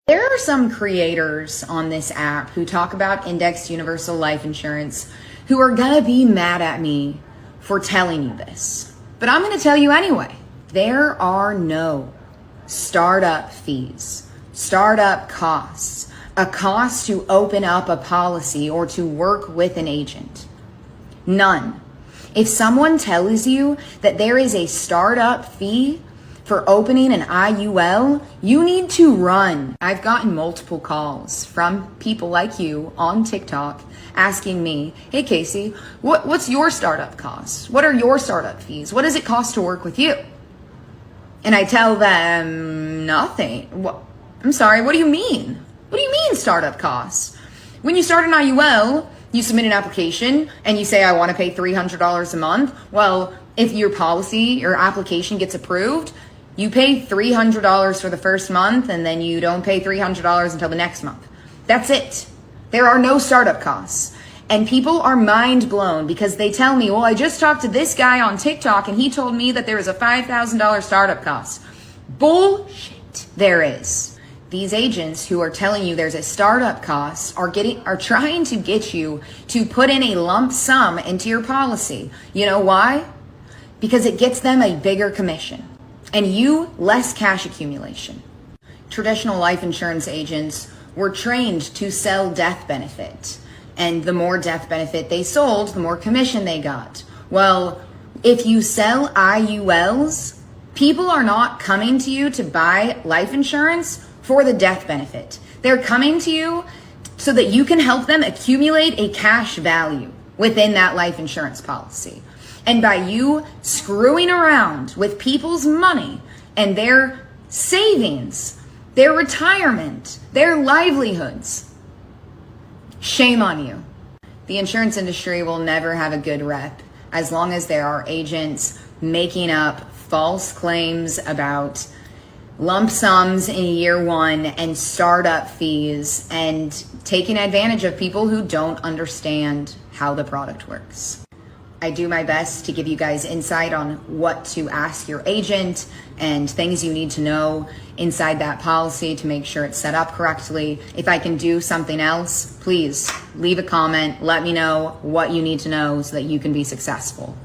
There are some creators on this app who talk about indexed universal life insurance who are gonna be mad at me for telling you this. But I'm gonna tell you anyway. There are no startup fees, startup costs, a cost to open up a policy or to work with an agent. None. If someone tells you that there is a startup fee for opening an IUL, you need to run. I've gotten multiple calls from people like you on TikTok asking me, hey Casey, what's your startup costs? What are your startup fees? What does it cost to work with you? And I tell them nothing. I'm sorry, what do you mean? What do you mean startup costs? When you start an IUL, you submit an application and you say, I want to pay $300 a month. Well, if your application gets approved, you pay $300 for the first month and then you don't pay $300 until the next month. That's it. There are no startup costs. And people are mind blown because they tell me, well, I just talked to this guy on TikTok and he told me that there is a $5,000 startup cost. Bullshit. There is. These agents who are telling you there's a startup cost are trying to get you to put in a lump sum into your policy. You know why? Because it gets them a bigger commission and you less cash accumulation. Traditional life insurance agents were trained to sell death benefit. And the more death benefit they sold, the more commission they got. Well, if you sell IULs, people are not coming to you to buy life insurance for the death benefit. They're coming to you so that you can help them accumulate a cash value within that life insurance policy. And by you screwing around with people's money and their savings, their retirement, their livelihoods, shame on you. The insurance industry will never have a good rep as long as there are agents making up false claims about lump sums in year one and startup fees and taking advantage of people who don't understand how the product works. I do my best to give you guys insight on what to ask your agent and things you need to know inside that policy to make sure it's set up correctly. If I can do something else, please leave a comment. Let me know what you need to know so that you can be successful.